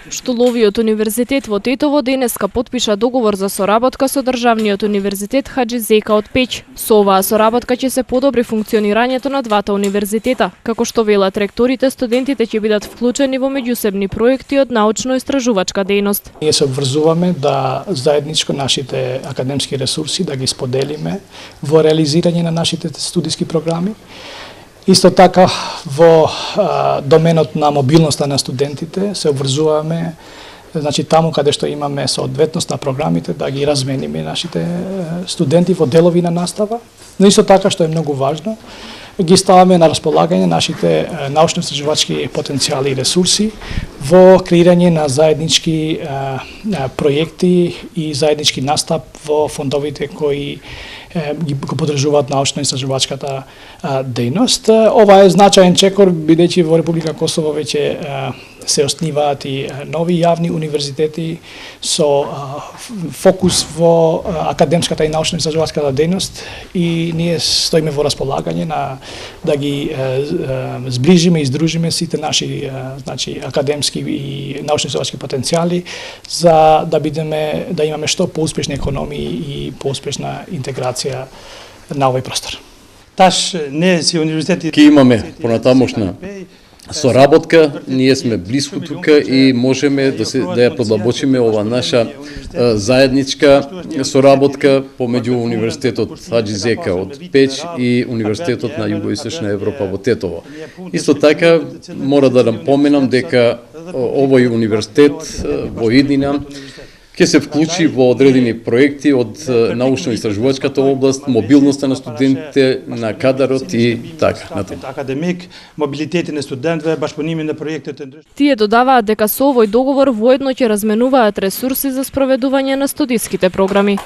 Штоловиот универзитет во Тетово денеска потпиша договор за соработка со државниот универзитет Хаџи Зека од Пеќ. Со оваа соработка ќе се подобри функционирањето на двата универзитета, како што велат ректорите, студентите ќе бидат вклучени во меѓусебни проекти од научно-истражувачка дејност. Ние се обврзуваме да заедничко нашите академски ресурси да ги споделиме во реализирање на нашите студиски програми. Исто така во доменот на мобилноста на студентите се обврзуваме, значи таму каде што имаме соодветност на програмите да ги размениме нашите студенти во делови на настава, но исто така што е многу важно, ги ставаме на располагање нашите научно-истражувачки потенцијали и ресурси во креирање на заеднички проекти и заеднички настап во фондовите кои го подржуваат научно-истражувачката дејност. Ова е значаен чекор, бидејќи во Република Косово веќе се основаат и нови јавни универзитети со фокус во академската и научно-истражувачката дејност и ние стоиме во располагање да ги зближиме и издружиме сите наши значи академски и научно-истражувачки потенцијали за да имаме што поуспешни економии и поуспешна интеграција на овој простор. Таш не си универзитети Ке имаме понатамошна соработка, ние сме близко тука и можеме да ја подлабочиме ова наша заедничка соработка помеѓу Универзитетот Хаџи Зека од Пеќ и Универзитетот на Југоисточна Европа во Тетово. Исто така мора да напоменам дека овој универзитет во иднина ќе се вклучи во одредени проекти од научно-истражувачката област, мобилноста на студентите, на кадарот и така натаму. Академик, мобилитет на студентите, баш по ниме на проектите. Тие додаваат дека со овој договор воедно ќе разменуваат ресурси за спроведување на студиските програми.